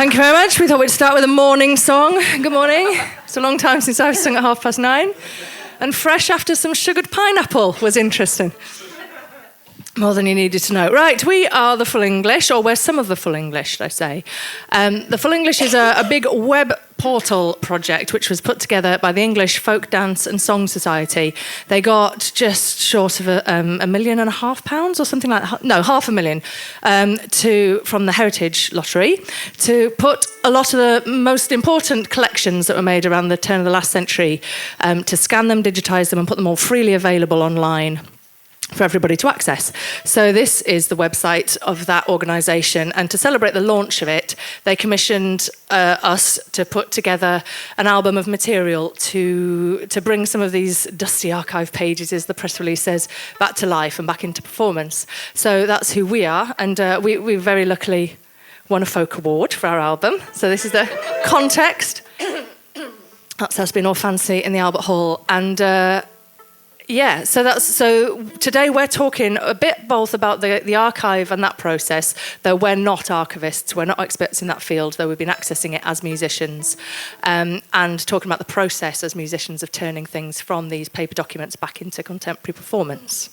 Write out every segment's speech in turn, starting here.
Thank you very much. We thought we'd start with a morning song. Good morning. It's a long time since I've sung at 9:30. And fresh after some sugared pineapple was interesting. More than you needed to know. Right, we are the Full English, or we're some of the Full English, should I say. The Full English is a big web portal project which was put together by the English Folk Dance and Song Society. They got just short of £1.5 million or something like that. No, £500,000 from the Heritage Lottery to put a lot of the most important collections that were made around the turn of the last century, to scan them, digitise them and put them all freely available online for everybody to access. So this is the website of that organisation, and to celebrate the launch of it, they commissioned us to put together an album of material to bring some of these dusty archive pages, as the press release says, back to life and back into performance. So that's who we are, and we very luckily won a Folk Award for our album. So this is the context. That's been all fancy in the Albert Hall, and so today we're talking a bit both about the archive and that process, though we're not archivists, we're not experts in that field, though we've been accessing it as musicians, and talking about the process as musicians of turning things from these paper documents back into contemporary performance.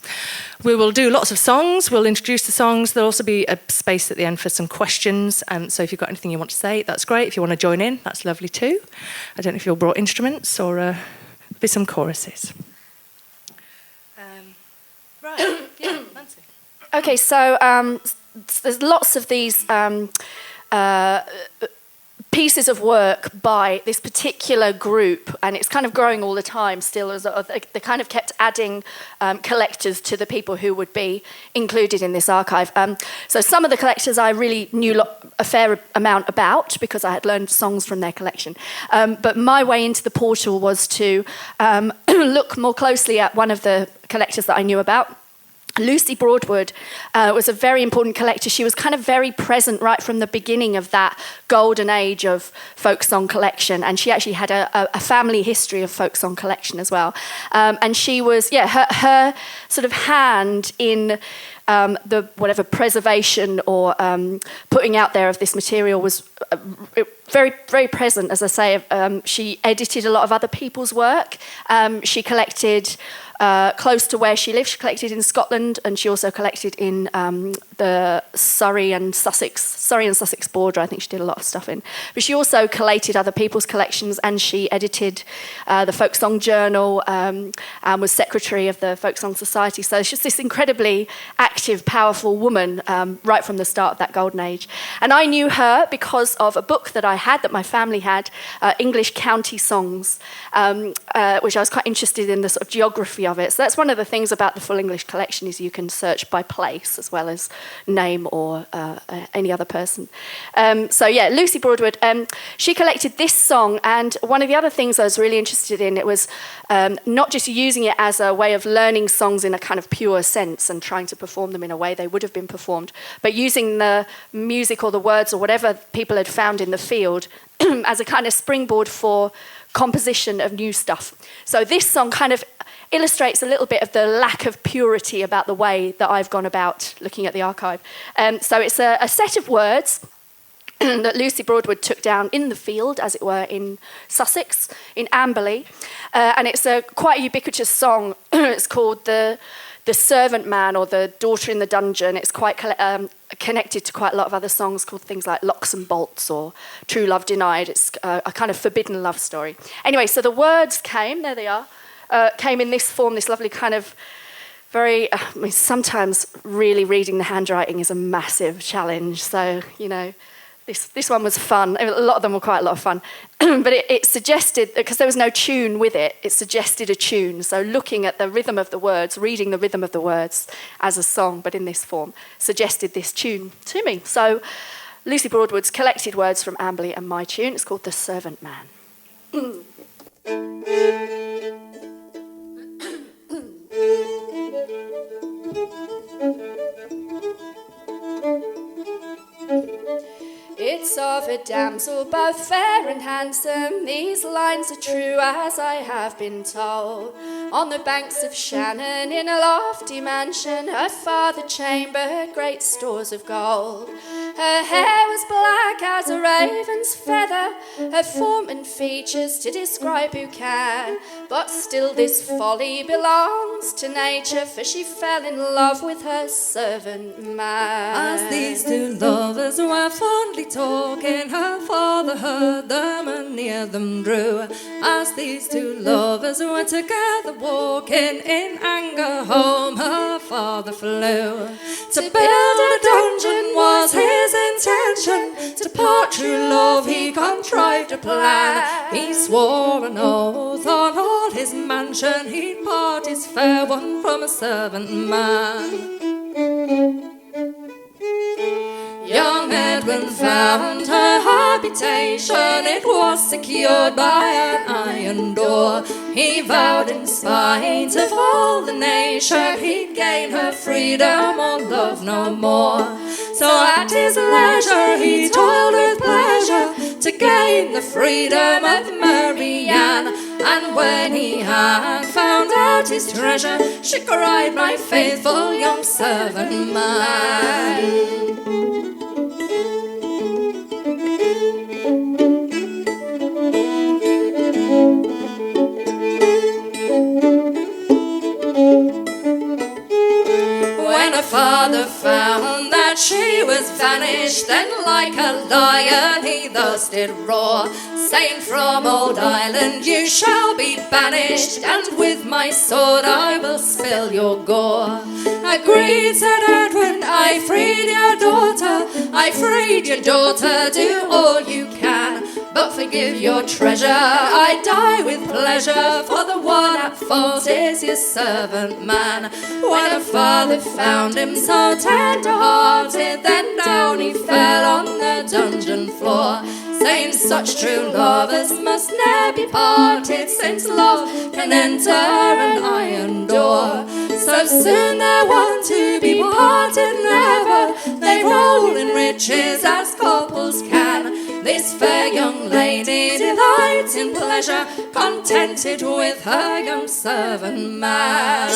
We will do lots of songs, we'll introduce the songs, there'll also be a space at the end for some questions, so if you've got anything you want to say, that's great. If you want to join in, that's lovely too. I don't know if you all brought instruments or there'll be some choruses. Right. Yeah, Nancy. Okay, so there's lots of these pieces of work by this particular group, and it's kind of growing all the time still. They kind of kept adding collectors to the people who would be included in this archive. So some of the collectors I really knew a fair amount about because I had learned songs from their collection. But my way into the portal was to look more closely at one of the collectors that I knew about. Lucy Broadwood was a very important collector. She was kind of very present right from the beginning of that golden age of folk song collection, and she actually had a family history of folk song collection as well. And she was, her sort of hand in the whatever preservation or putting out there of this material was very, very present, as I say. She edited a lot of other people's work. She collected close to where she lived. She collected in Scotland, and she also collected in the Surrey and Sussex border. I think she did a lot of stuff in. But she also collated other people's collections, and she edited the Folk Song Journal and was secretary of the Folk Song Society. So she's this incredibly active, powerful woman right from the start of that golden age. And I knew her because of a book that I had, that my family had, English County Songs, which I was quite interested in the sort of geography of it. So that's one of the things about the Full English collection, is you can search by place as well as name or any other person. Lucy Broadwood, she collected this song, and one of the other things I was really interested in, it was not just using it as a way of learning songs in a kind of pure sense and trying to perform them in a way they would have been performed, but using the music or the words or whatever people had found in the field as a kind of springboard for composition of new stuff. So this song kind of illustrates a little bit of the lack of purity about the way that I've gone about looking at the archive. So it's a set of words that Lucy Broadwood took down in the field, as it were, in Sussex, in Amberley. And it's a quite ubiquitous song. It's called the Servant Man, or the Daughter in the Dungeon. It's quite connected to quite a lot of other songs called things like Locks and Bolts or True Love Denied. It's a kind of forbidden love story. Anyway, so the words came, there they are, came in this form, this lovely kind of very, sometimes really reading the handwriting is a massive challenge. So, this one was fun. A lot of them were quite a lot of fun. But it suggested, because there was no tune with it, it suggested a tune. So looking at the rhythm of the words, reading the rhythm of the words as a song, but in this form, suggested this tune to me. So Lucy Broadwood's collected words from Amberley and my tune. It's called The Servant Man. It's of a damsel both fair and handsome, these lines are true as I have been told. On the banks of Shannon in a lofty mansion, her father chambered great stores of gold. Her hair was black as a raven's feather, her form and features to describe who can. But still this folly belongs to nature, for she fell in love with her servant man. As these two lovers were fondly talking, her father heard them and near them drew. As these two lovers were together walking, in anger home her father flew. To build a dungeon was his intention, to part true love he contrived a plan. He swore an oath on all his mansion, he'd part his fair one from a servant man. Young Edwin found her habitation, it was secured by an iron door. He vowed in spite of all the nation, he'd gain her freedom or love no more. So at his leisure he toiled with pleasure to gain the freedom of Mary Ann. And when he had found out his treasure, she cried, my faithful young servant man. When her father found that she was vanished, then like a lion he thus did roar, saying, from old Ireland you shall be banished, and with my sword I will spill your gore. Agreed, said Edwin, I freed your daughter, I freed your daughter, do all you can, but forgive your treasure, I die with pleasure, for the one at fault is your servant man. When her father found him so tender-hearted, then down he fell on the dungeon floor, saying such true lovers must ne'er be parted, since love can enter an iron door. So soon they're one to be parted never, they roll in riches as couples can. This fair young lady delights in pleasure, contented with her young servant man.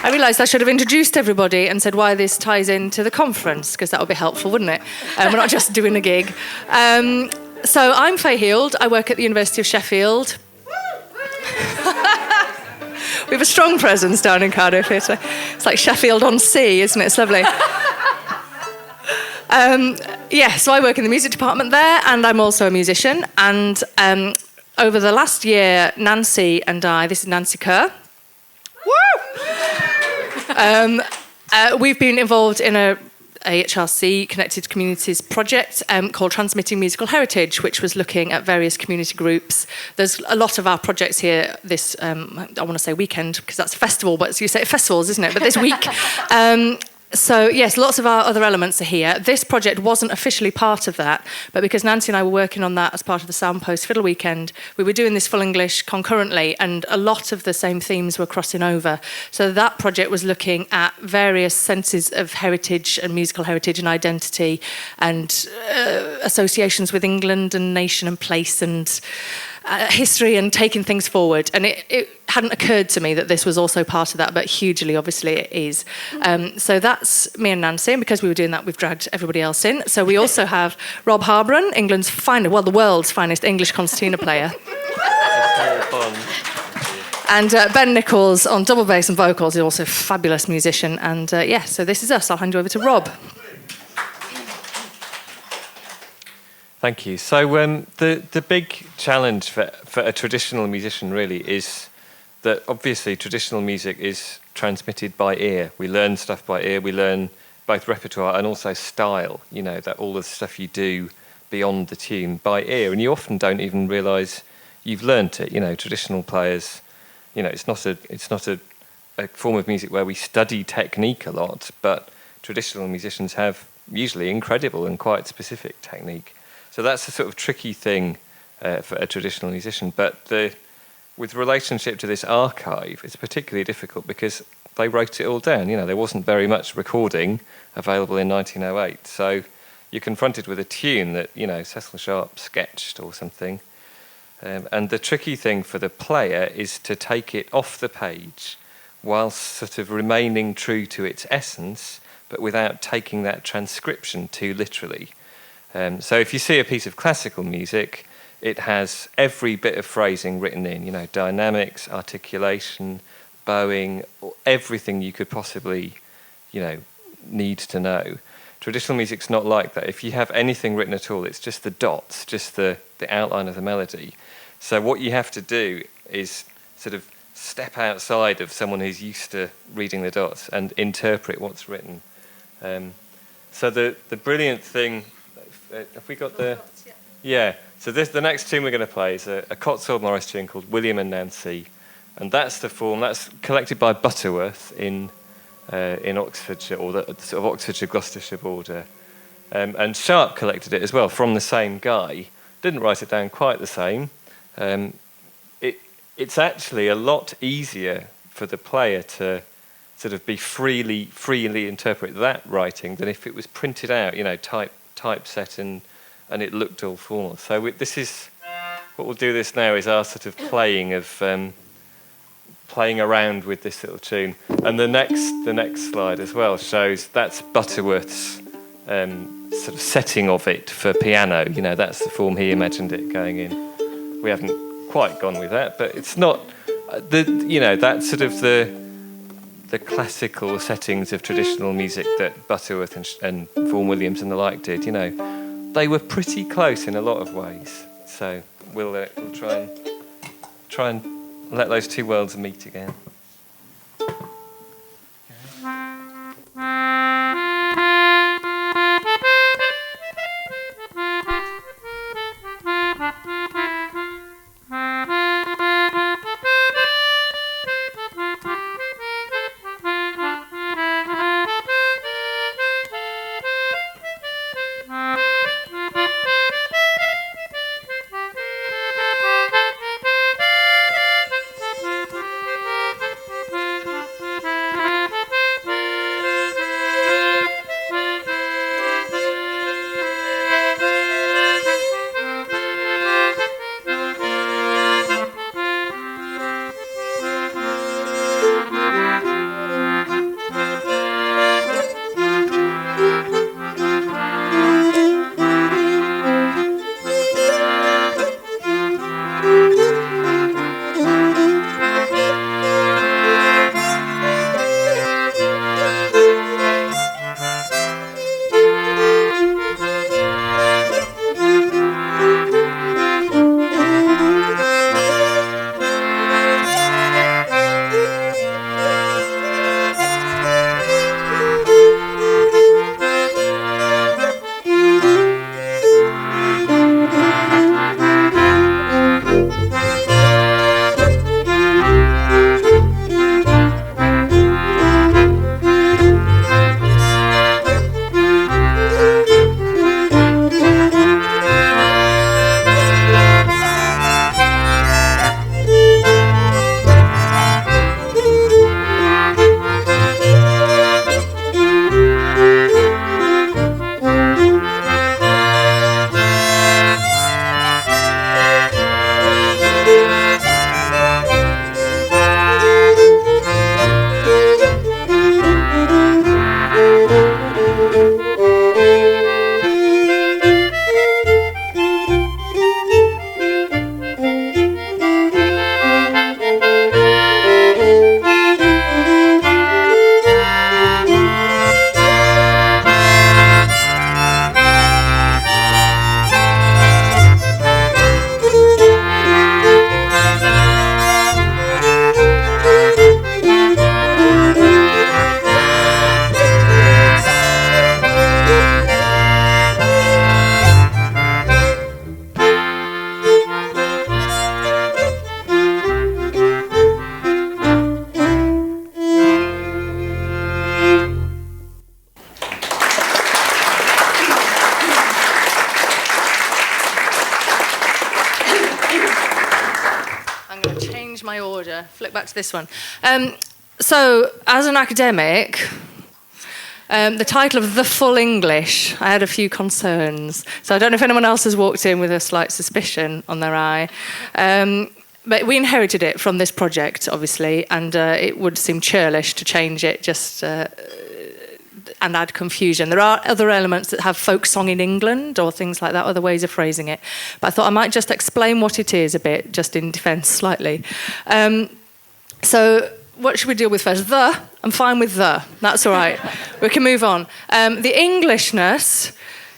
I realised I should have introduced everybody and said why this ties into the conference, because that would be helpful, wouldn't it? We're not just doing a gig. So I'm Fay Hield. I work at the University of Sheffield. We have a strong presence down in Cardiff. It's like Sheffield on sea, isn't it? It's lovely. So I work in the music department there, and I'm also a musician. And over the last year, Nancy and I, this is Nancy Kerr. We've been involved in a AHRC Connected Communities project called Transmitting Musical Heritage, which was looking at various community groups. There's a lot of our projects here this, I want to say weekend, because that's a festival, but you say festivals, isn't it? But this week. So, yes, lots of our other elements are here. This project wasn't officially part of that, but because Nancy and I were working on that as part of the Soundpost Fiddle Weekend, we were doing this full English concurrently, and a lot of the same themes were crossing over. So that project was looking at various senses of heritage and musical heritage and identity and associations with England and nation and place and history and taking things forward. And it hadn't occurred to me that this was also part of that, but hugely, obviously, it is. So that's me and Nancy, and because we were doing that, we've dragged everybody else in. So we also have Rob Harbron, England's the world's finest English concertina player. And Ben Nicholls on double bass and vocals is also a fabulous musician. And so this is us. I'll hand you over to Rob. Thank you. So the big challenge for a traditional musician really is that obviously traditional music is transmitted by ear. We learn stuff by ear. We learn both repertoire and also style, that all the stuff you do beyond the tune by ear. And you often don't even realise you've learnt it. Traditional players, it's not a form of music where we study technique a lot, but traditional musicians have usually incredible and quite specific technique. So that's a sort of tricky thing for a traditional musician. But with relationship to this archive, it's particularly difficult because they wrote it all down. There wasn't very much recording available in 1908. So you're confronted with a tune that, Cecil Sharp sketched or something. And the tricky thing for the player is to take it off the page whilst sort of remaining true to its essence, but without taking that transcription too literally. So if you see a piece of classical music, it has every bit of phrasing written in, dynamics, articulation, bowing, everything you could possibly, need to know. Traditional music's not like that. If you have anything written at all, it's just the dots, just the outline of the melody. So what you have to do is sort of step outside of someone who's used to reading the dots and interpret what's written. So the brilliant thing... have we got the... Yeah. So the next tune we're going to play is a Cotswold Morris tune called William and Nancy. And that's the form, that's collected by Butterworth in Oxfordshire, or the sort of Oxfordshire-Gloucestershire border. And Sharp collected it as well from the same guy. Didn't write it down quite the same. It's actually a lot easier for the player to sort of be freely interpret that writing than if it was printed out, typeset and it looked all formal. So this is what we'll do. This now is our sort of playing around with this little tune. And the next slide as well shows that's Butterworth's sort of setting of it for piano. That's the form he imagined it going in. We haven't quite gone with that, but it's not that's sort of the classical settings of traditional music that Butterworth and Vaughan Williams and the like did. They were pretty close in a lot of ways. So we'll try and let those two worlds meet again. I'm going to change my order, flip back to this one. So, as an academic, the title of The Full English, I had a few concerns. So I don't know if anyone else has walked in with a slight suspicion on their eye. But we inherited it from this project, obviously, and it would seem churlish to change it just and add confusion. There are other elements that have folk song in England or things like that, other ways of phrasing it. But I thought I might just explain what it is a bit, just in defence slightly. So what should we deal with first? I'm fine with that's all right. We can move on. The Englishness,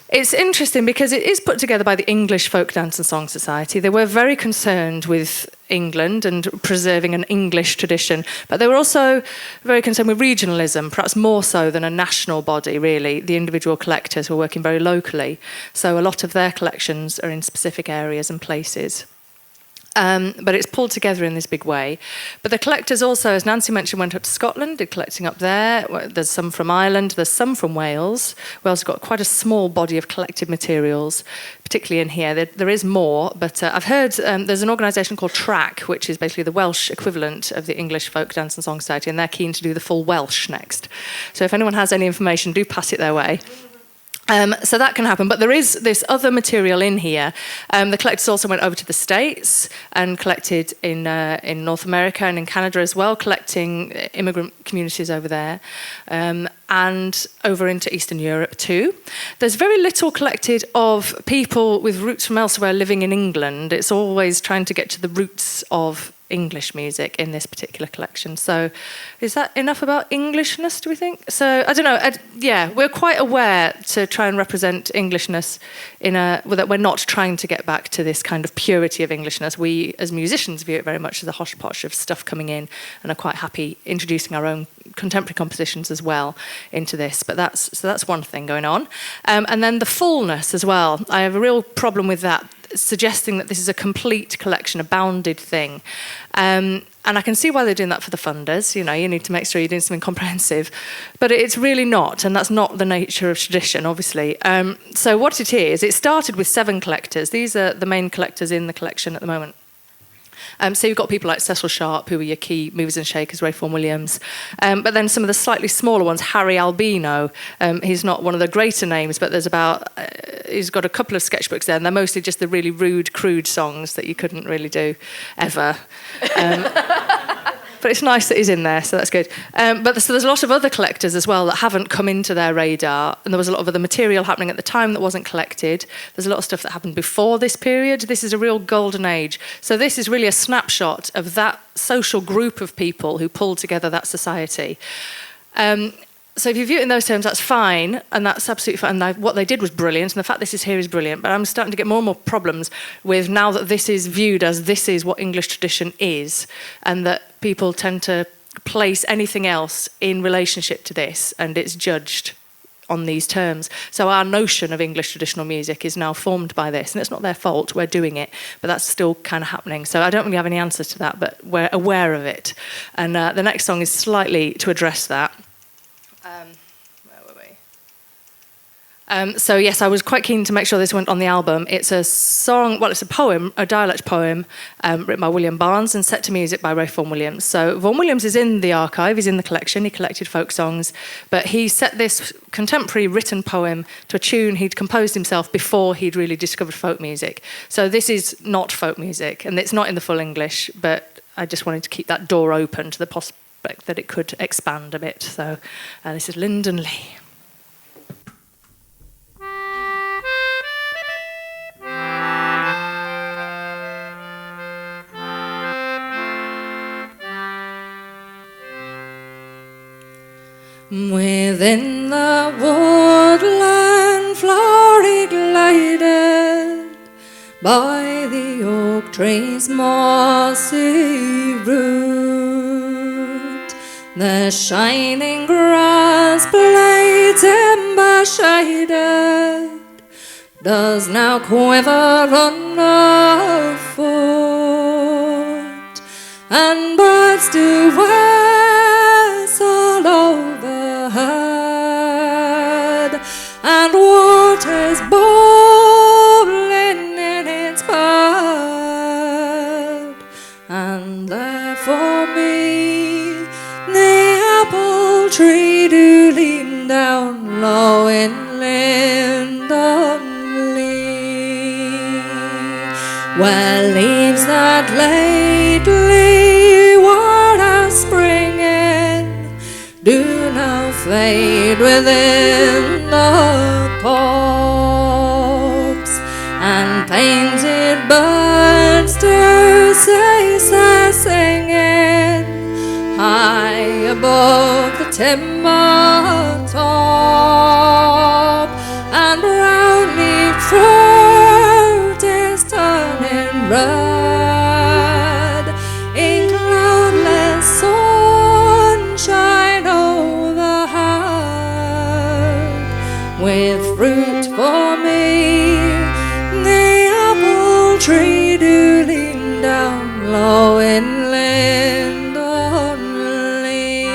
it's interesting because it is put together by the English Folk Dance and Song Society. They were very concerned with England and preserving an English tradition, but they were also very concerned with regionalism, perhaps more so than a national body, really. The individual collectors were working very locally, so a lot of their collections are in specific areas and places. But it's pulled together in this big way. But the collectors also, as Nancy mentioned, went up to Scotland, did collecting up there. There's some from Ireland, there's some from Wales. Wales has got quite a small body of collected materials, particularly in here. There is more, but I've heard there's an organisation called TRAC, which is basically the Welsh equivalent of the English Folk Dance and Song Society, and they're keen to do the full Welsh next. So if anyone has any information, do pass it their way. So that can happen, but there is this other material in here. The collectors also went over to the States and collected in North America and in Canada as well, collecting immigrant communities over there, and over into Eastern Europe too. There's very little collected of people with roots from elsewhere living in England. It's always trying to get to the roots of English music in this particular collection. So is that enough about Englishness, do we think? So I don't know, we're quite aware to try and represent Englishness that we're not trying to get back to this kind of purity of Englishness. We as musicians view it very much as a hodgepodge of stuff coming in and are quite happy introducing our own contemporary compositions as well into this. But that's one thing going on. And then the fullness as well. I have a real problem with that, suggesting that this is a complete collection, a bounded thing. And I can see why they're doing that for the funders. You know, you need to make sure you're doing something comprehensive. But it's really not, and that's not the nature of tradition, obviously. So what it is, it started with 7 collectors. These are the main collectors in the collection at the moment. So you've got people like Cecil Sharp, who are your key movers and shakers, Ray Vaughan Williams. But then some of the slightly smaller ones, Harry Albino. He's not one of the greater names, but he's got a couple of sketchbooks there, and they're mostly just the really rude, crude songs that you couldn't really do ever. But it's nice that he's in there, so that's good. So there's a lot of other collectors as well that haven't come into their radar, and there was a lot of other material happening at the time that wasn't collected. There's a lot of stuff that happened before this period. This is a real golden age. So this is really a snapshot of that social group of people who pulled together that society. So if you view it in those terms, that's fine, and that's absolutely fine. And what they did was brilliant, and the fact this is here is brilliant. But I'm starting to get more and more problems with now that this is viewed as this is what English tradition is, and that people tend to place anything else in relationship to this, and it's judged on these terms. So our notion of English traditional music is now formed by this, and it's not their fault, we're doing it, but that's still kind of happening. So I don't really have any answers to that, but we're aware of it. And the next song is slightly to address that. Where were we? So yes, I was quite keen to make sure this went on the album. It's a song, it's a poem, a dialect poem, written by William Barnes and set to music by Ray Vaughan Williams. So Vaughan Williams is in the archive, he's in the collection, he collected folk songs, but he set this contemporary written poem to a tune he'd composed himself before he'd really discovered folk music. So this is not folk music, and it's not in the full English, but I just wanted to keep that door open to the possibility that it could expand a bit. So this is Lyndon Lee. Within the woodland flowery glided, by the oak tree's mossy root, the shining grass blades ember shaded does now quiver underfoot, and birds do whistle overhead, and waters bubbling in its bed And there for me the apple tree do lean down low in Lindon Lee, where leaves that lately were a springing do now fade within the copse, and painted birds do say singing high above the timber top, and brown-leaved fruit is turning red in cloudless sunshine overhead, with fruit for me the apple tree do lean down low in Lindon Lee.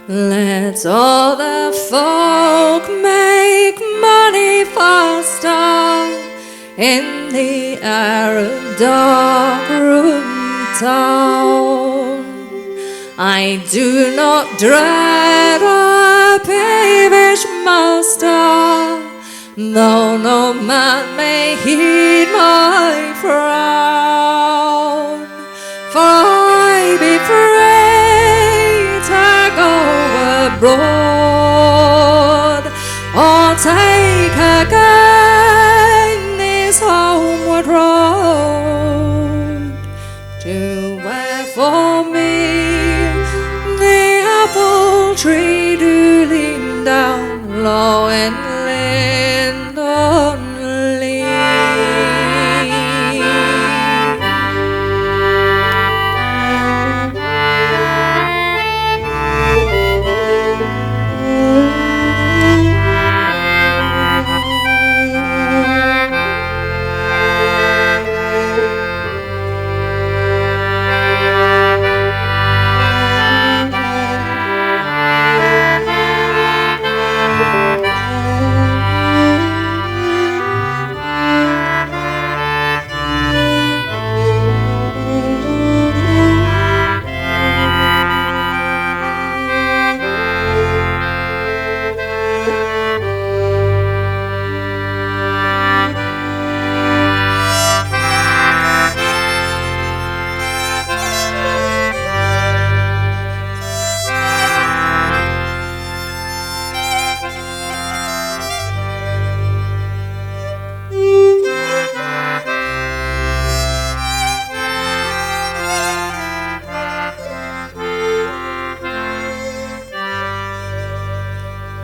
Let all the folk make money faster in the air of dark room town. I do not dread a peevish master, though no man may heed my frown. For I be free to go abroad, or take again this homeward road, to where for me the apple tree do lean down low in Lindon Lee.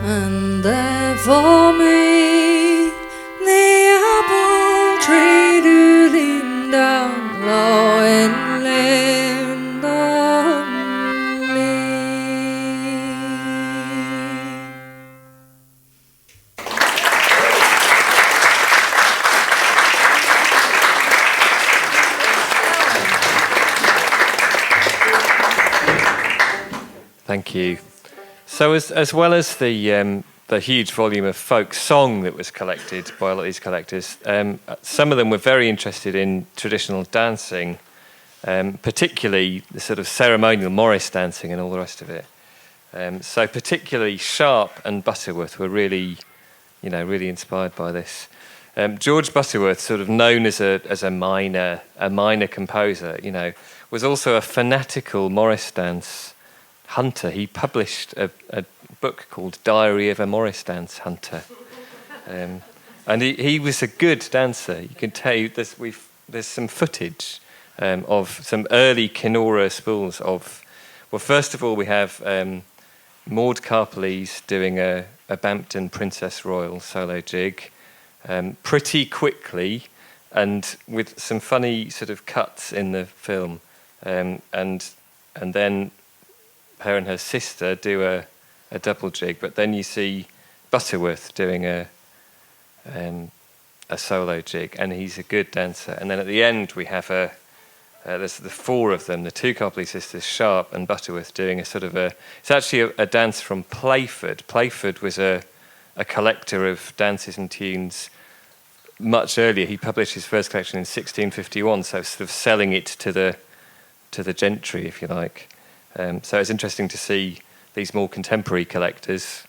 And there for me the apple tree do lean down low in Lindon Lee. Thank you. So as well as the huge volume of folk song that was collected by a lot of these collectors, some of them were very interested in traditional dancing, particularly the sort of ceremonial Morris dancing and all the rest of it. So particularly Sharp and Butterworth were really inspired by this. George Butterworth, sort of known as a minor composer, was also a fanatical Morris dance hunter. He published a book called Diary of a Morris Dance Hunter, and he was a good dancer. You can tell there's some footage of some early Kenora spools of. Well, first of all, we have Maud Carpelese doing a Bampton Princess Royal solo jig, pretty quickly, and with some funny sort of cuts in the film, and then her and her sister do a double jig, but then you see Butterworth doing a solo jig, and he's a good dancer. And then at the end we have a there's the four of them, the two Copley sisters, Sharp and Butterworth, doing a sort of it's actually a dance from Playford. Playford was a collector of dances and tunes much earlier. He published his first collection in 1651, so sort of selling it to the gentry, if you like. So it's interesting to see these more contemporary collectors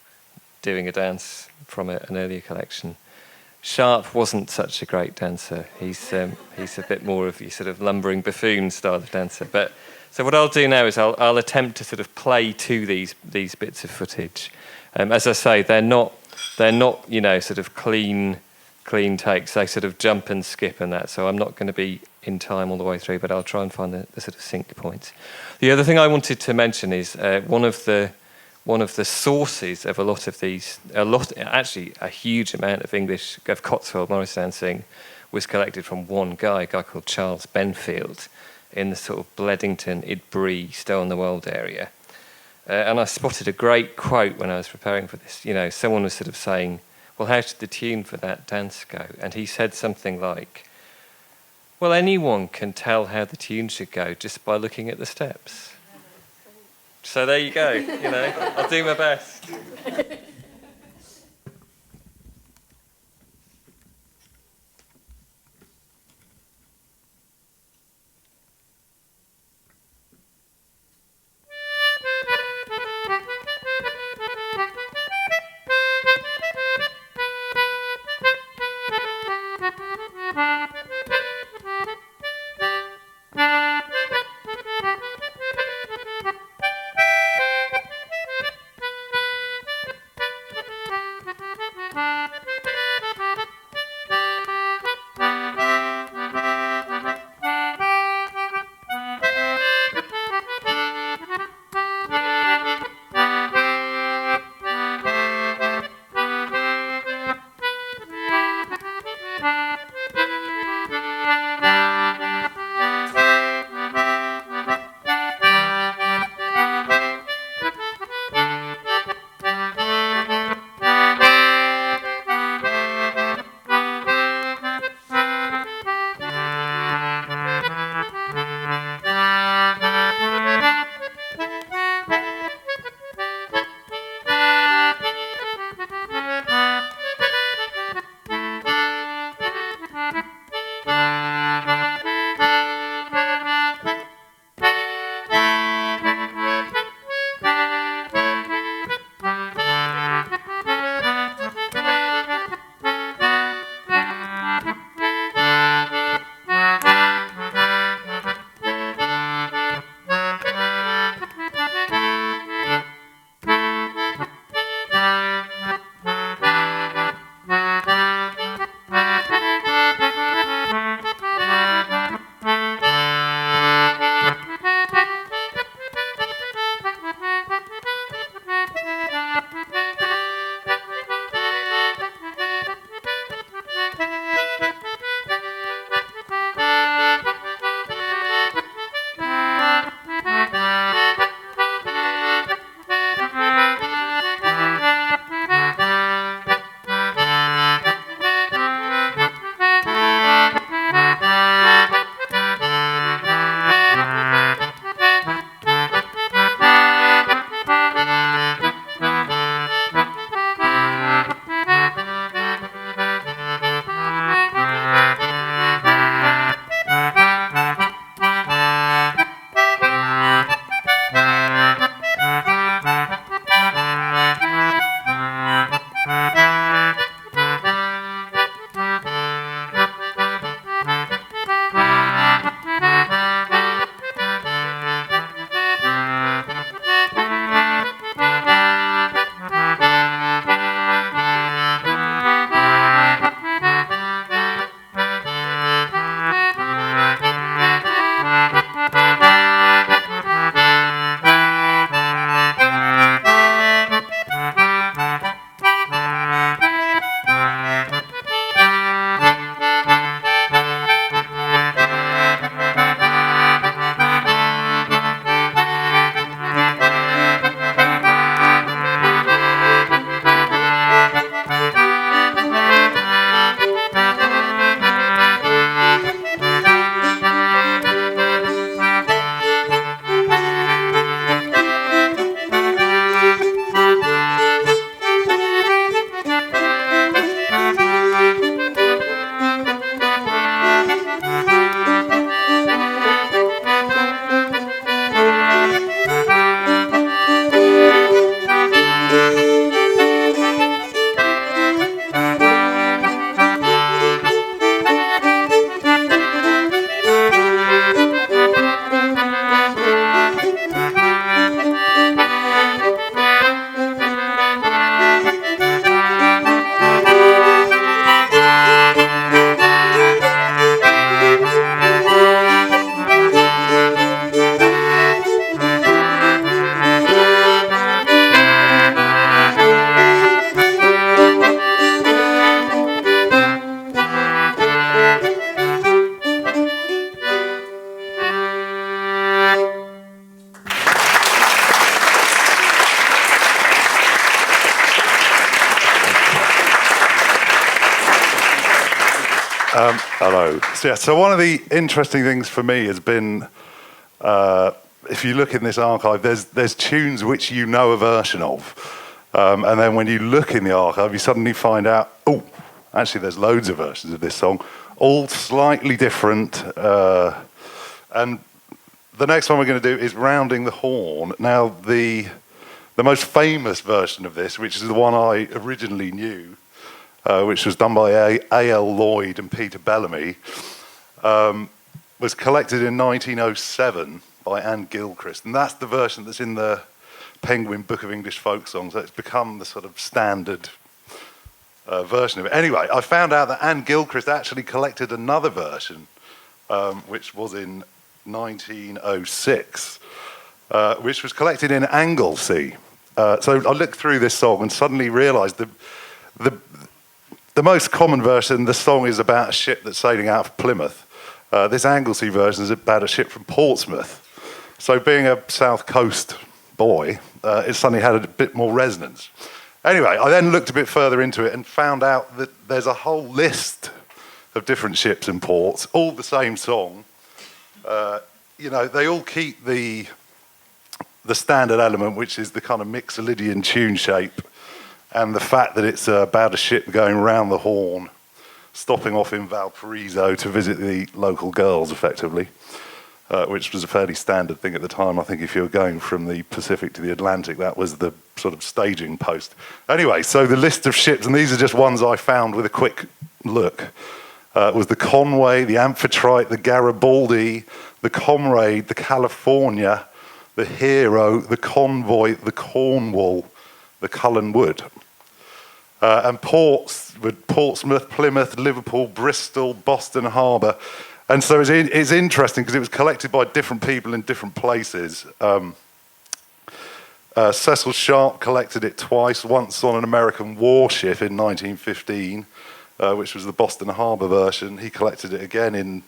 doing a dance from an earlier collection. Sharp wasn't such a great dancer. He's a bit more of your sort of lumbering buffoon style of dancer. But so what I'll do now is I'll attempt to sort of play to these bits of footage. As I say, they're not sort of clean takes. They sort of jump and skip and that. So I'm not going to be in time all the way through, but I'll try and find the sort of sync points. The other thing I wanted to mention is one of the sources of a lot of these, actually a huge amount of Cotswold Morris dancing was collected from one guy, a guy called Charles Benfield, in the sort of Bledington, Idbury, Stow on the Wold area. And I spotted a great quote when I was preparing for this. Someone was sort of saying, well, how should the tune for that dance go? And he said something like, well, anyone can tell how the tune should go just by looking at the steps. So there you go, I'll do my best. Hello. So one of the interesting things for me has been, if you look in this archive, there's tunes which you know a version of. And then when you look in the archive, you suddenly find out, oh, actually there's loads of versions of this song, all slightly different. And the next one we're going to do is Rounding the Horn. Now, the most famous version of this, which is the one I originally knew, which was done by A.L. Lloyd and Peter Bellamy, was collected in 1907 by Anne Gilchrist. And that's the version that's in the Penguin Book of English Folk Songs. So it's become the sort of standard version of it. Anyway, I found out that Anne Gilchrist actually collected another version, which was in 1906, which was collected in Anglesey. So I looked through this song and suddenly realised the most common version, the song is about a ship that's sailing out of Plymouth. This Anglesey version is about a ship from Portsmouth. So being a South Coast boy, it suddenly had a bit more resonance. Anyway, I then looked a bit further into it and found out that there's a whole list of different ships and ports, all the same song. They all keep the standard element, which is the kind of Mixolydian tune shape, and the fact that it's about a ship going round the Horn, stopping off in Valparaiso to visit the local girls, effectively, which was a fairly standard thing at the time. I think if you were going from the Pacific to the Atlantic, that was the sort of staging post. Anyway, so the list of ships, and these are just ones I found with a quick look, was the Conway, the Amphitrite, the Garibaldi, the Comrade, the California, the Hero, the Convoy, the Cornwall, the Cullen Wood. And ports with Portsmouth, Plymouth, Liverpool, Bristol, Boston Harbour. And so it's interesting because it was collected by different people in different places. Cecil Sharp collected it twice, once on an American warship in 1915, which was the Boston Harbour version. He collected it again in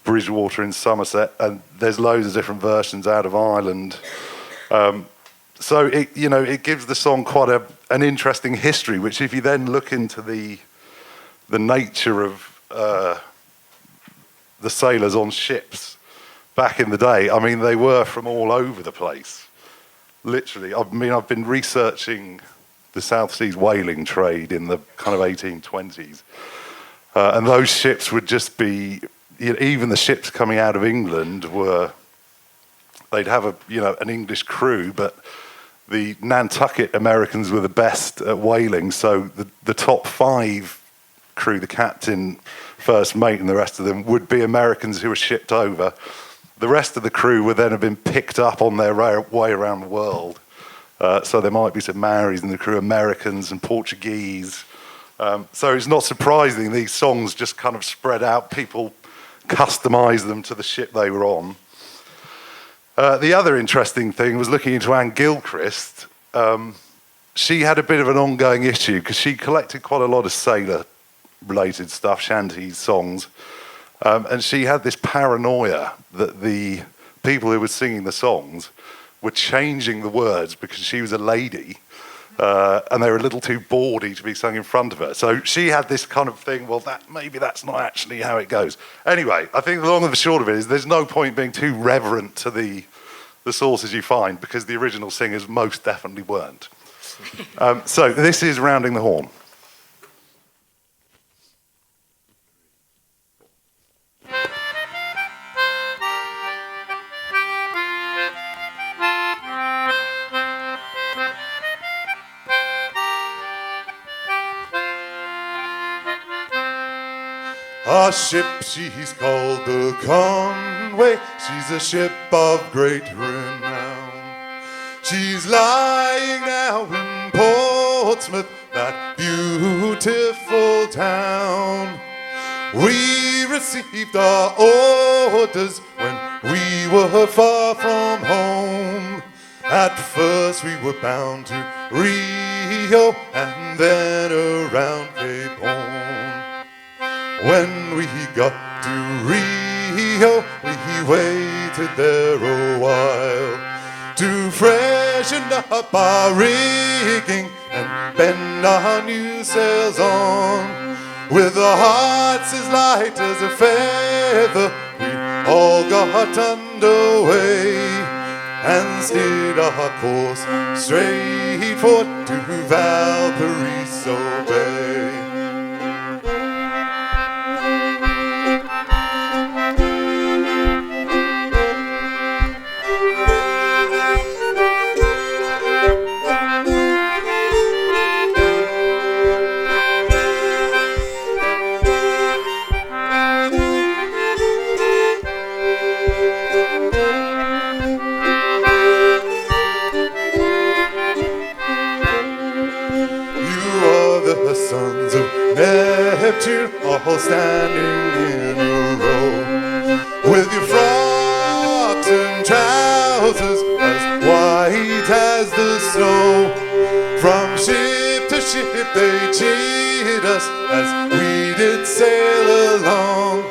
Bridgewater in Somerset, and there's loads of different versions out of Ireland. So it gives the song quite an interesting history, which if you then look into the nature of the sailors on ships back in the day, I mean, they were from all over the place, literally. I mean, I've been researching the South Seas whaling trade in the kind of 1820s, and those ships would just be, even the ships coming out of England they'd have an English crew, but the Nantucket Americans were the best at whaling, so the top 5 crew, the captain, first mate, and the rest of them would be Americans who were shipped over. The rest of the crew would then have been picked up on their way around the world. So there might be some Maoris in the crew, Americans and Portuguese. So it's not surprising these songs just kind of spread out. People customised them to the ship they were on. The other interesting thing was looking into Anne Gilchrist. She had a bit of an ongoing issue because she collected quite a lot of sailor-related stuff, shanties, songs, and she had this paranoia that the people who were singing the songs were changing the words because she was a lady, and they were a little too bawdy to be sung in front of her. So she had this kind of thing, well, maybe that's not actually how it goes. Anyway, I think the long and the short of it is there's no point being too reverent to the sources you find, because the original singers most definitely weren't. So this is Rounding the Horn. A ship she's called the Conway, she's a ship of great renown. She's lying now in Portsmouth, that beautiful town. We received our orders when we were far from home. At first we were bound to Rio and then around Cape Horn. When we got to Rio, we waited there a while to freshen up our rigging and bend our new sails on. with our hearts as light as a feather, we all got underway and steered our course straight for to Valparaiso Bay. Sons of Neptune, all standing in a row, with your frocks and trousers as white as the snow. From ship to ship they cheered us as we did sail along,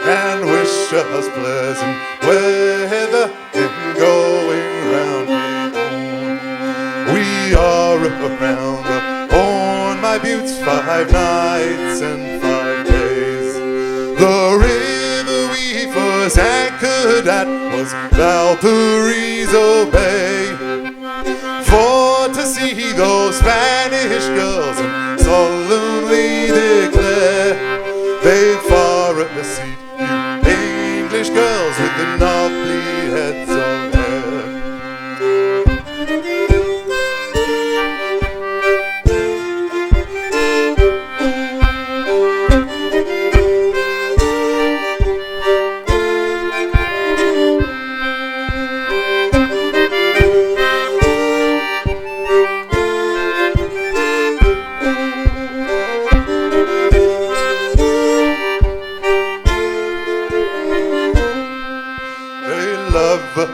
and wish us pleasant weather in going round Cape Horn. We are around the my buttes 5 nights and 5 days. The river we first anchored at was Valparaiso Bay, for to see those Spanish girls and solemnly declare they'd far exceed you English girls with the lovely heads of hair.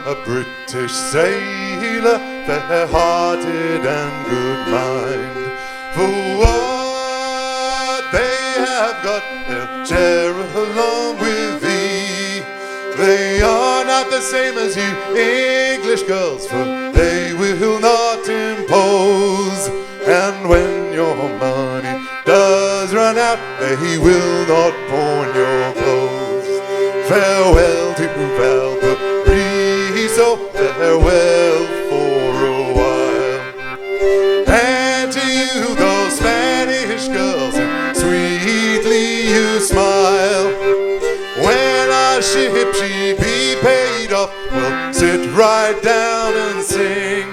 A British sailor, fair-hearted and good mind. For what they have got, they'll share along with thee. They are not the same as you English girls, for they will not impose. And when your money does run out, they will not pawn your clothes. Farewell to Valparaiso, farewell for a while. And to you, those Spanish girls, and sweetly you smile. When our ship she be paid off, we'll sit right down and sing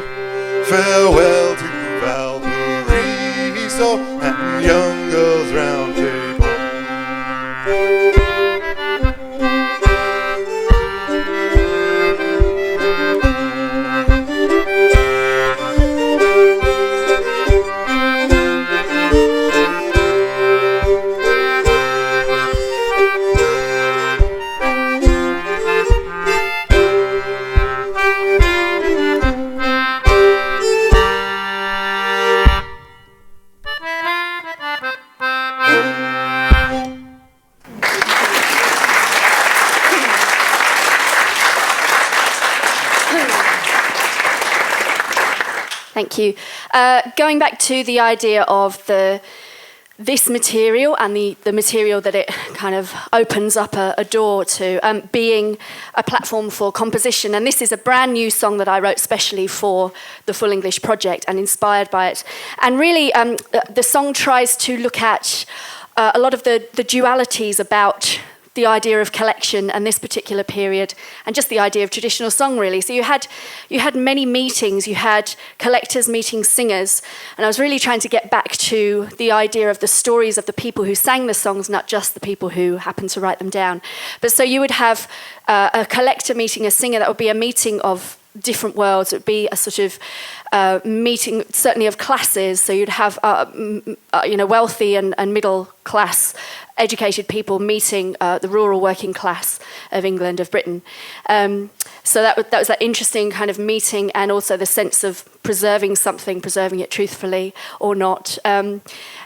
farewell to Valparaiso and young girls round Cape Horn. Thank you. Going back to the idea of this material and the material that it kind of opens up a door to, being a platform for composition. And this is a brand new song that I wrote specially for the Full English Project and inspired by it. And really, the song tries to look at a lot of the dualities about the idea of collection and this particular period, and just the idea of traditional song, really. So you had many meetings, you had collectors meeting singers, and I was really trying to get back to the idea of the stories of the people who sang the songs, not just the people who happened to write them down. But so you would have a collector meeting a singer. That would be a meeting of different worlds. It would be a sort of meeting, certainly of classes. So you'd have wealthy and middle class educated people meeting the rural working class of England, of Britain. So that was that interesting kind of meeting, and also the sense of preserving something, preserving it truthfully or not.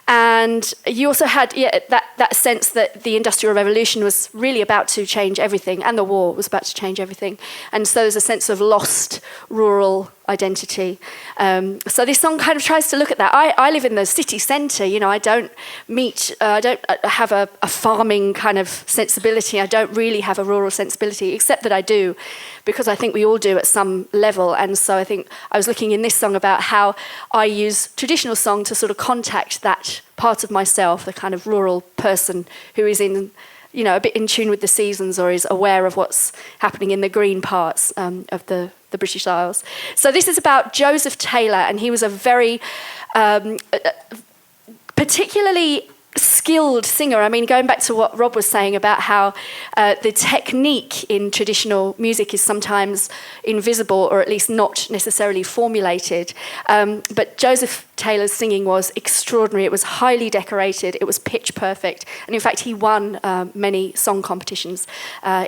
And you also had that sense that the Industrial Revolution was really about to change everything, and the war was about to change everything. And so there's a sense of lost rural identity. So this song kind of tries to look at that. I live in the city centre, you know, I don't have a farming kind of sensibility. I don't really have a rural sensibility, except that I do, because I think we all do at some level. And so I think I was looking in this song about how I use traditional song to sort of contact that part of myself, the kind of rural person who is in, you know, a bit in tune with the seasons or is aware of what's happening in the green parts of the British Isles. So this is about Joseph Taylor, and he was a very particularly skilled singer. I mean, going back to what Rob was saying about how the technique in traditional music is sometimes invisible or at least not necessarily formulated. But Joseph Taylor's singing was extraordinary. It was highly decorated. It was pitch perfect. And in fact, he won many song competitions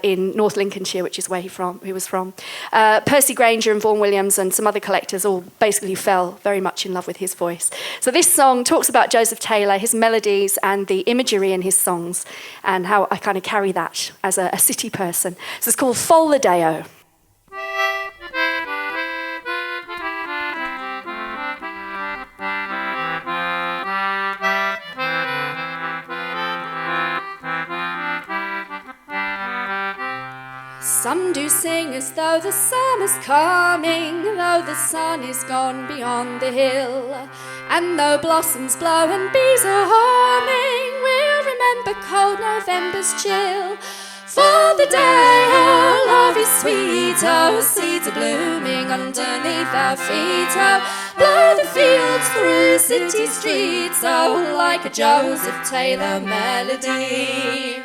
in North Lincolnshire, which is where he was from. Percy Grainger and Vaughan Williams and some other collectors all basically fell very much in love with his voice. So this song talks about Joseph Taylor, his melodies and the imagery in his songs, and how I kind of carry that as a city person. So it's called Fol the Deo. Some do sing as though the summer's coming, though the sun is gone beyond the hill, and though blossoms blow and bees are humming, we'll remember cold November's chill. For the day our love is sweet, oh, seeds are blooming underneath our feet, oh, blow the fields through city streets, oh, like a Joseph Taylor melody.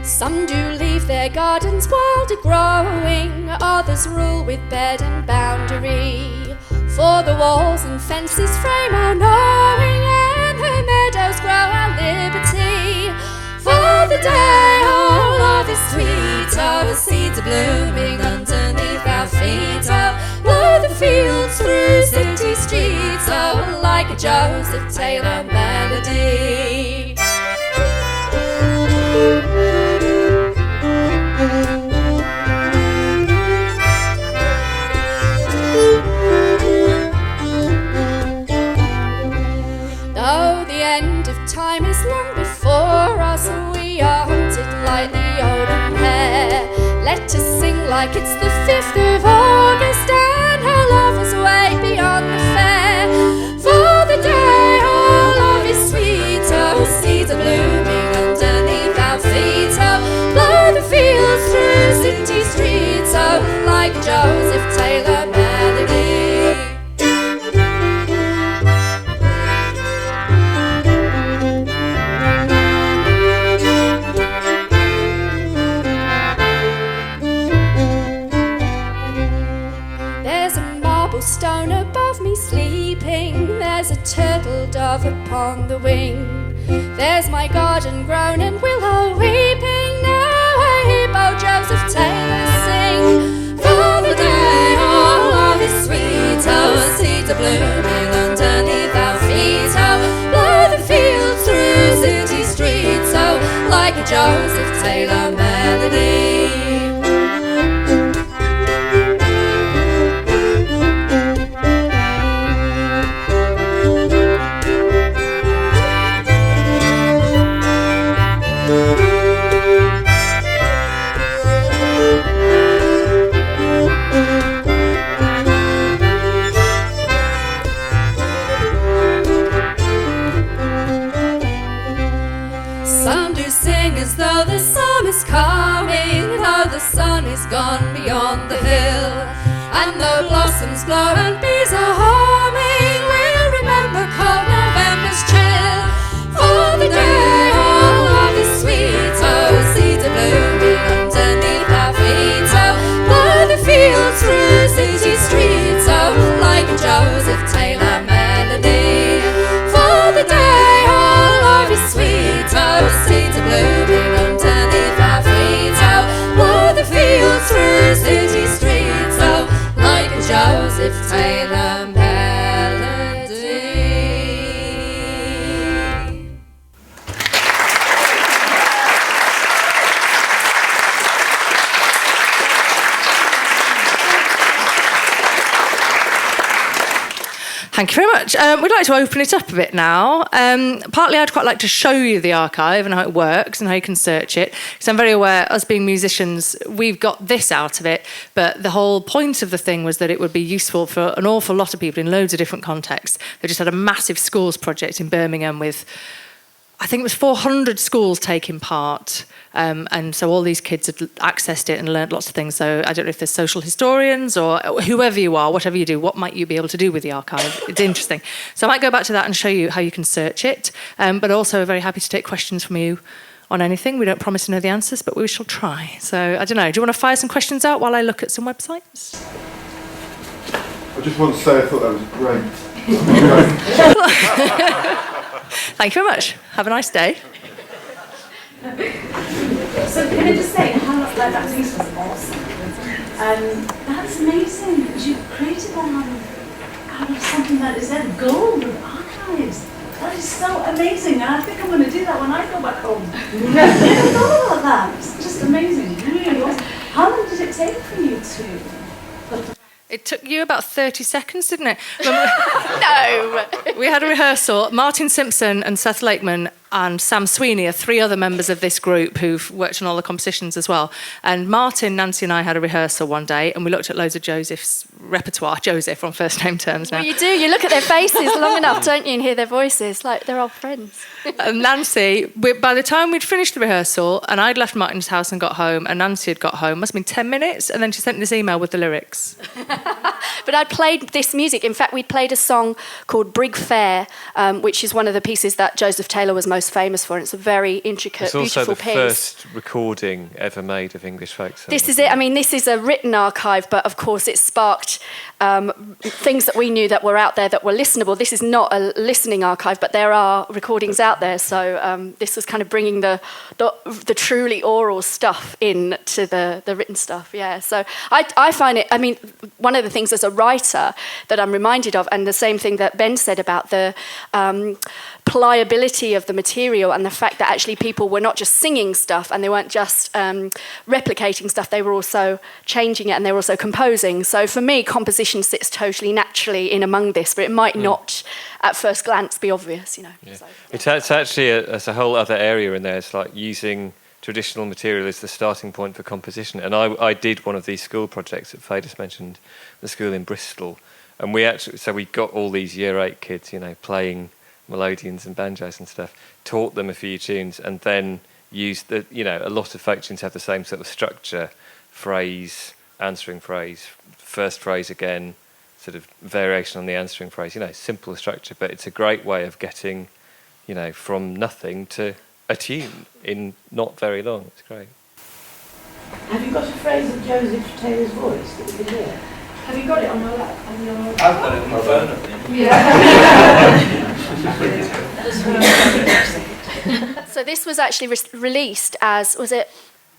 Some do leave their gardens wilder growing, others rule with bed and boundary. For the walls and fences frame our knowing, and the meadows grow our liberty. For the day our love is sweet, our seeds are blooming underneath our feet, oh, blow the fields through city streets, oh, like a Joseph Taylor melody. Though the end of time is long before us, we are haunted like the olden pair. Let us sing like it's the 5th of August, and our love is way beyond the fair. For the day our love is sweet, oh, seeds are blooming underneath our feet, oh, blow the fields through city streets, oh, like Joseph Taylor melody. Stone above me sleeping, there's a turtle dove upon the wing. There's my garden grown and willow weeping, now I hear Bo Joseph Taylor sing. For the day our love is sweet, oh, seeds are blooming underneath our feet, oh, blow the fields through city streets, oh, like a Joseph Taylor melody. Gone beyond the hill, and though blossoms blow and bees are humming, we'll remember cold November's chill. For the day our love is sweet, oh, seeds are blooming underneath our feet, oh, blow the fields through city streets, oh, like a Joseph Taylor melody. For the day our love is sweet, oh, seeds are blooming underneath our feet, oh, blow the fields through city streets, oh, like a Joseph Taylor melody. Thank you very much. We'd like to open it up a bit now. Partly I'd quite like to show you the archive and how it works and how you can search it. Because I'm very aware, us being musicians, we've got this out of it, but the whole point of the thing was that it would be useful for an awful lot of people in loads of different contexts. They just had a massive schools project in Birmingham with, I think it was 400 schools taking part, and so all these kids had accessed it and learned lots of things. So I don't know if there's social historians or whoever you are, whatever you do, what might you be able to do with the archive? It's interesting. So I might go back to that and show you how you can search it, but also very happy to take questions from you on anything. We don't promise to know the answers, but we shall try. So I don't know, do you want to fire some questions out while I look at some websites? I just want to say I thought that was great. Thank you very much. Have a nice day. So can I just say, that piece was awesome. That's amazing. You created that out of something that is then gold of archives. That is so amazing. And I think I'm going to do that when I go back home. I never thought about that. It's just amazing. Really awesome. How long did it take for you to... It took you about 30 seconds, didn't it? No! We had a rehearsal. Martin Simpson and Seth Lakeman and Sam Sweeney are three other members of this group who've worked on all the compositions as well. And Martin, Nancy and I had a rehearsal one day and we looked at loads of Joseph's repertoire. Joseph on first name terms now. Well, you do. You look at their faces long enough, don't you, and hear their voices like they're old friends. And Nancy, by the time we'd finished the rehearsal and I'd left Martin's house and got home and Nancy had got home, must have been 10 minutes, and then she sent me this email with the lyrics. But I'd played this music. In fact, we'd played a song called Brig Fair, which is one of the pieces that Joseph Taylor was most famous for. And it's a very intricate, beautiful piece. It's also the first recording ever made of English folk songs. This is it. I mean, this is a written archive, but of course it sparked things that we knew that were out there that were listenable. This is not a listening archive, but there are recordings out there. So this was kind of bringing the truly oral stuff in to the written stuff. Yeah. So I find it. I mean, one of the things as a writer that I'm reminded of, and the same thing that Ben said about the pliability of the material and the fact that actually people were not just singing stuff and they weren't just replicating stuff, they were also changing it and they were also composing. So for me, composition sits totally naturally in among this, but it might not at first glance be obvious, you know. Yeah. So, yeah. It's actually it's a whole other area in there. It's like using traditional material as the starting point for composition. And I did one of these school projects that Fay just mentioned, the school in Bristol. And we got all these year 8 kids, you know, playing melodians and banjos and stuff, taught them a few tunes, and then used a lot of folk tunes have the same sort of structure, phrase, answering phrase, first phrase again, sort of variation on the answering phrase, you know, simple structure, but it's a great way of getting, you know, from nothing to a tune in not very long. It's great. Have you got a phrase of Joseph Taylor's voice that we can hear? Have you got it on your lap? I've got it on my phone, I think. Yeah. So this was actually released as, was it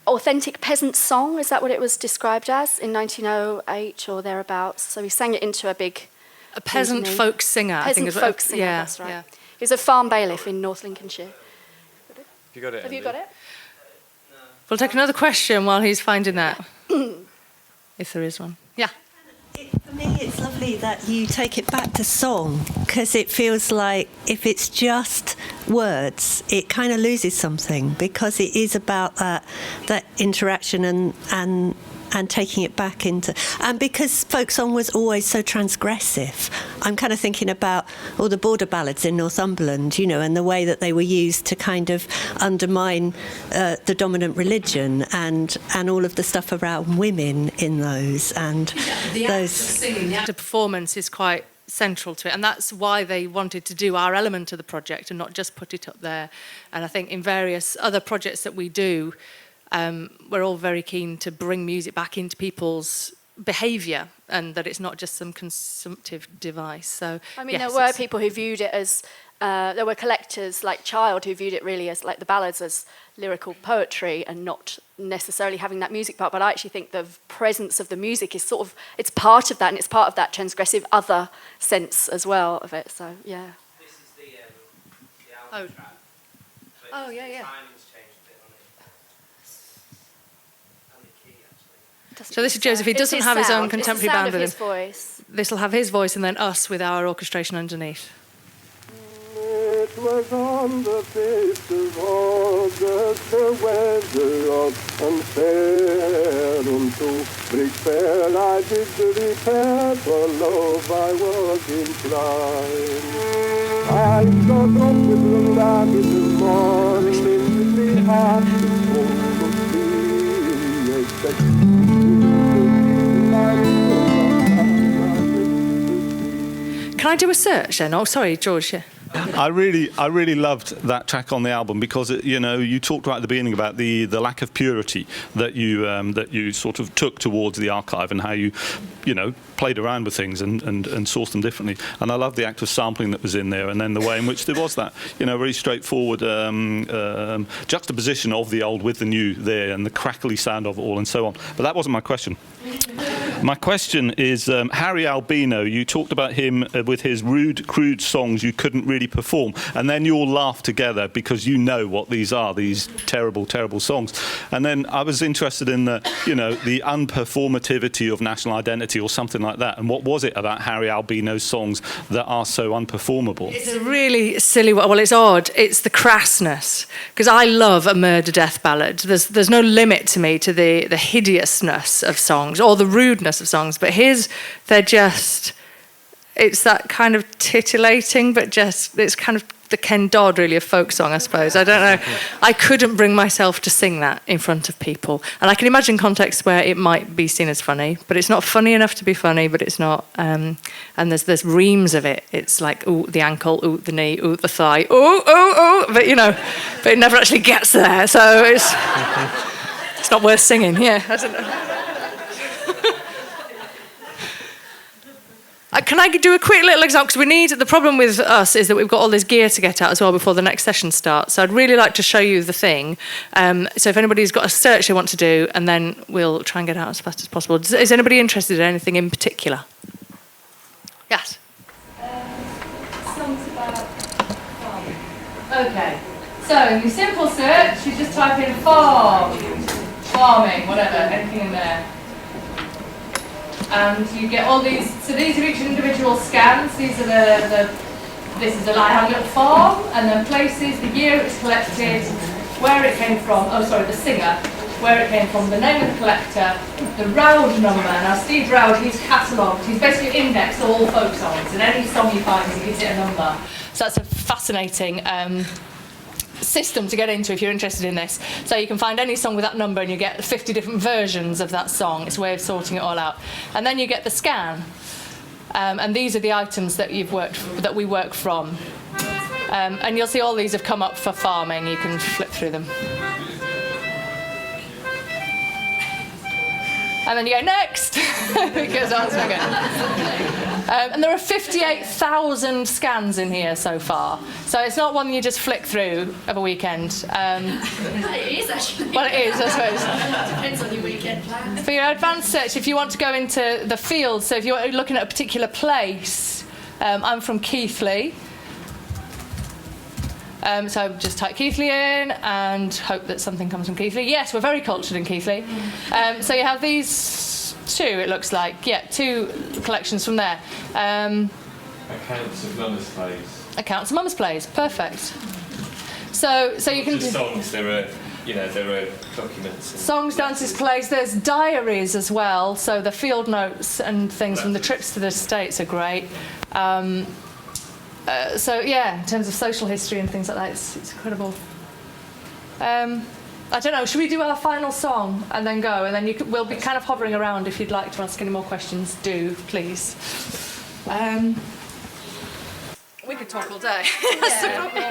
Authentic Peasant Song? Is that what it was described as in 1908 or thereabouts? So he sang it into a peasant folk singer. Peasant folk singer, yeah, that's right. Yeah. He was a farm bailiff in North Lincolnshire. You got it, Have you Andy? got it? We'll take another question while he's finding that. If there is one. Yeah. For me, it's lovely that you take it back to song, because it feels like if it's just words, it kind of loses something, because it is about that interaction and taking it back into... And because folk song was always so transgressive, I'm kind of thinking about all the border ballads in Northumberland, you know, and the way that they were used to kind of undermine the dominant religion and all of the stuff around women in those. And The act of singing, the act of performance is quite central to it, and that's why they wanted to do our element of the project and not just put it up there. And I think in various other projects that we do, we're all very keen to bring music back into people's behaviour and that it's not just some consumptive device. So I mean, yes, there were people who viewed it as, there were collectors like Child who viewed it really as like the ballads as lyrical poetry and not necessarily having that music part, but I actually think the presence of the music is sort of, it's part of that, and it's part of that transgressive other sense as well of it, so yeah. This is the album track. Oh, yeah, yeah. The timing's changed a bit on it. And the key, actually. So this is Joseph. He doesn't have his own contemporary band with him. It's the sound of his voice. this will have his voice and then us with our orchestration underneath. It was on the 5th of August, the weather hot and fair, unto brick fair I did the repair, for love I was inclined. I got up with the lamp in the morning, with me heart to be, expect Can I do a search then? Oh, sorry, George. Yeah. I really loved that track on the album because you talked right at the beginning about the lack of purity that you sort of took towards the archive and how you played around with things and sourced them differently. And I love the act of sampling that was in there, and then the way in which there was that very straightforward juxtaposition of the old with the new there, and the crackly sound of it all and so on. But that wasn't my question. My question is, Harry Albino, you talked about him with his rude, crude songs you couldn't really perform, and then you all laughed together because you know what these are, these terrible, terrible songs. And then I was interested in the unperformativity of national identity or something like that. And what was it about Harry Albino's songs that are so unperformable? It's a really silly one. Well, it's odd. It's the crassness. Because I love a murder death ballad. There's no limit to me to the hideousness of songs or the rudeness of songs. But they're just... It's that kind of titillating, but it's kind of the Ken Dodd, really, of folk song, I suppose. I don't know. I couldn't bring myself to sing that in front of people. And I can imagine contexts where it might be seen as funny, but it's not funny enough to be funny, but it's not... and there's reams of it. It's like, ooh, the ankle, ooh, the knee, ooh, the thigh, ooh, ooh, ooh, but it never actually gets there, so it's not worth singing, yeah. I don't know. Can I do a quick little example? Because the problem with us is that we've got all this gear to get out as well before the next session starts. So I'd really like to show you the thing. So if anybody's got a search they want to do, and then we'll try and get out as fast as possible. Is anybody interested in anything in particular? Yes? Songs about farming. Okay. So in the simple search, you just type in farming, whatever, anything in there. And you get all these. So these are each individual scans. These are this is a Lighthouse farm, and then places, the year it's collected, where it came from. Oh, sorry, the singer, where it came from, the name of the collector, the Roud number. Now Steve Roud, he's catalogued. He's basically indexed all folk songs, and any song he finds, he gives it a number. So that's a fascinating system to get into if you're interested in this. So you can find any song with that number and you get 50 different versions of that song. It's a way of sorting it all out. And then you get the scan. And these are the items that we work from. And you'll see all these have come up for farming. You can flip through them. And then you go next, because that's okay. And there are 58,000 scans in here so far. So it's not one you just flick through of a weekend. It is actually. Well, it is, I suppose. Depends on your weekend plans. For your advanced search, if you want to go into the field, so if you're looking at a particular place, I'm from Keighley. So just type Keighley in and hope that something comes from Keighley. Yes, we're very cultured in Keighley. So you have these two, it looks like. Yeah, two collections from there. Accounts of Mummer's Plays. Accounts of Mummer's Plays, perfect. So you can do songs. There are documents. Songs, dances, plays. There's diaries as well. So the field notes and things from the trips to the States are great. So yeah, in terms of social history and things like that, it's incredible. I don't know, should we do our final song and then go? And then we'll be kind of hovering around. If you'd like to ask any more questions, do, please. We could talk all day. That's the problem.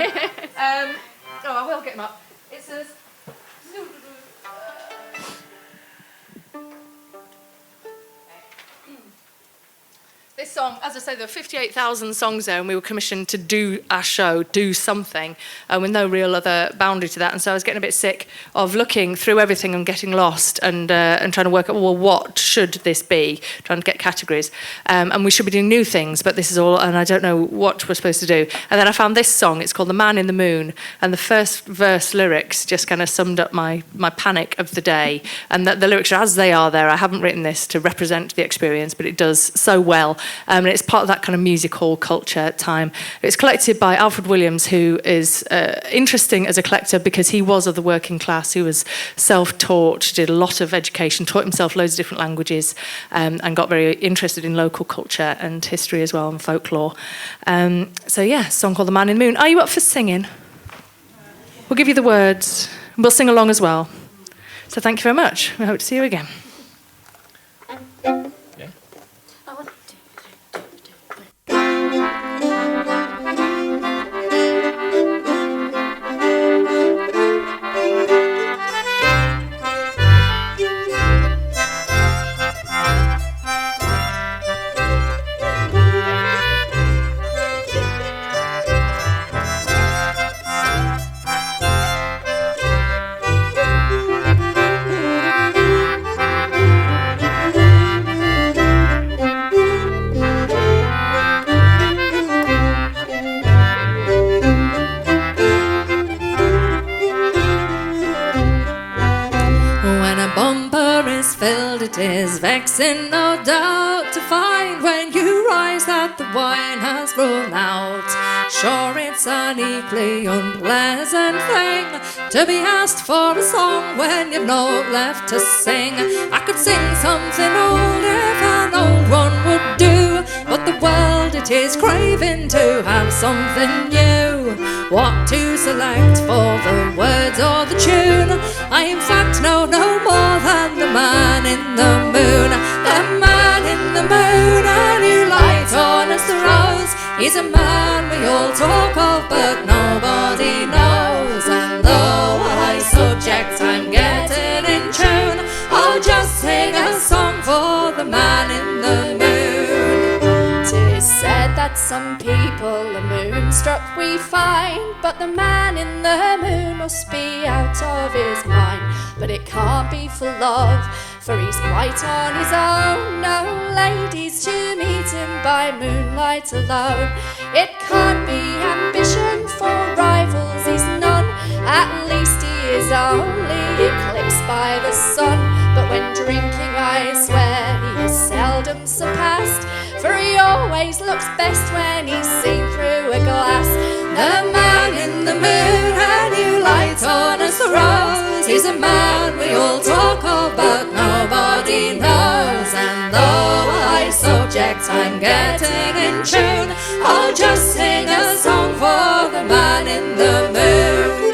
I will get them up. It says... this song, as I say, there were 58,000 songs there, and we were commissioned to do our show, do something, with no real other boundary to that. And so I was getting a bit sick of looking through everything and getting lost and trying to work out, well, what should this be? Trying to get categories. And we should be doing new things, but this is all, and I don't know what we're supposed to do. And then I found this song. It's called The Man in the Moon, and the first verse lyrics just kind of summed up my panic of the day. And the lyrics are as they are there. I haven't written this to represent the experience, but it does so well. And it's part of that kind of music hall culture time. It's collected by Alfred Williams, who is interesting as a collector because he was of the working class. He was self-taught, did a lot of education, taught himself loads of different languages, and got very interested in local culture and history as well, and folklore. So yeah, a song called The Man in the Moon. Are you up for singing? We'll give you the words. We'll sing along as well. So thank you very much. We hope to see you again. It is vexing, no doubt, to find when you rise that the wine has run out. Sure, it's an equally unpleasant thing to be asked for a song when you've no left to sing. I could sing something old if an old one would do, but the world it is craving to have something new. What to select for the words or the tune, I in fact know no more than the man in the moon. The man in the moon, a new light on us the rose. He's a man we all talk of but nobody knows. And though I subject I'm getting in tune, I'll just sing a song for the man in the moon. 'Tis said that some people the moon struck we find, but the man in the moon must be out of his mind. But it can't be for love, for he's quite on his own. No ladies to meet him by moonlight alone. It can't be ambition, for rivals he's none. At least he is only eclipsed by the sun. But when drinking I swear he is seldom surpassed, for he always looks best when he's seen through a glass. The man in the moon, a new light on us the rose. He's a man we all talk of but nobody knows. And though I subject I'm getting in tune, I'll just sing a song for the man in the moon.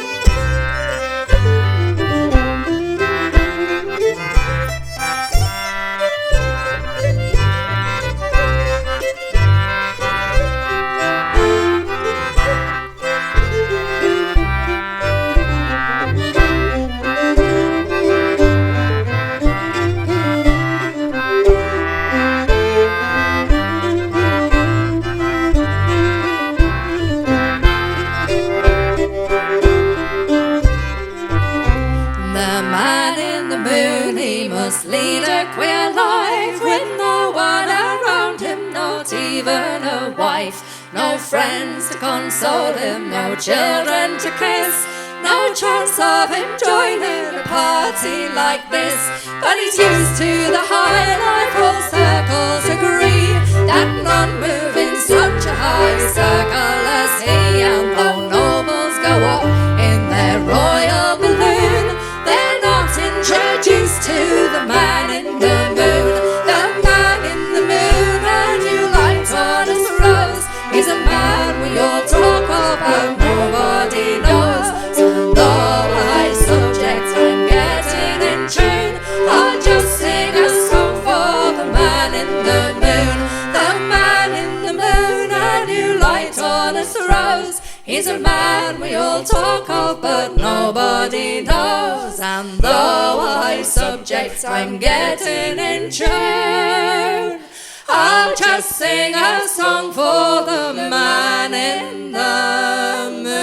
Lead a queer life with no one around him, not even a wife. No friends to console him, no children to kiss, no chance of him joining a party like this. But he's used to the high life, all circles agree that none move in such a high circle as he. And though nobles go up in their royal balloon, they're not introduced to the man in the moon. The man in the moon, a new light on his rose. He's a man we all talk about, nobody knows. So though I subject I'm getting in tune, I'll just sing a song for the man in the moon. The man in the moon, a new light on his rose. He's a man we all talk of but nobody knows. And though I subject I'm getting in tune, I'll just sing a song for the man in the moon.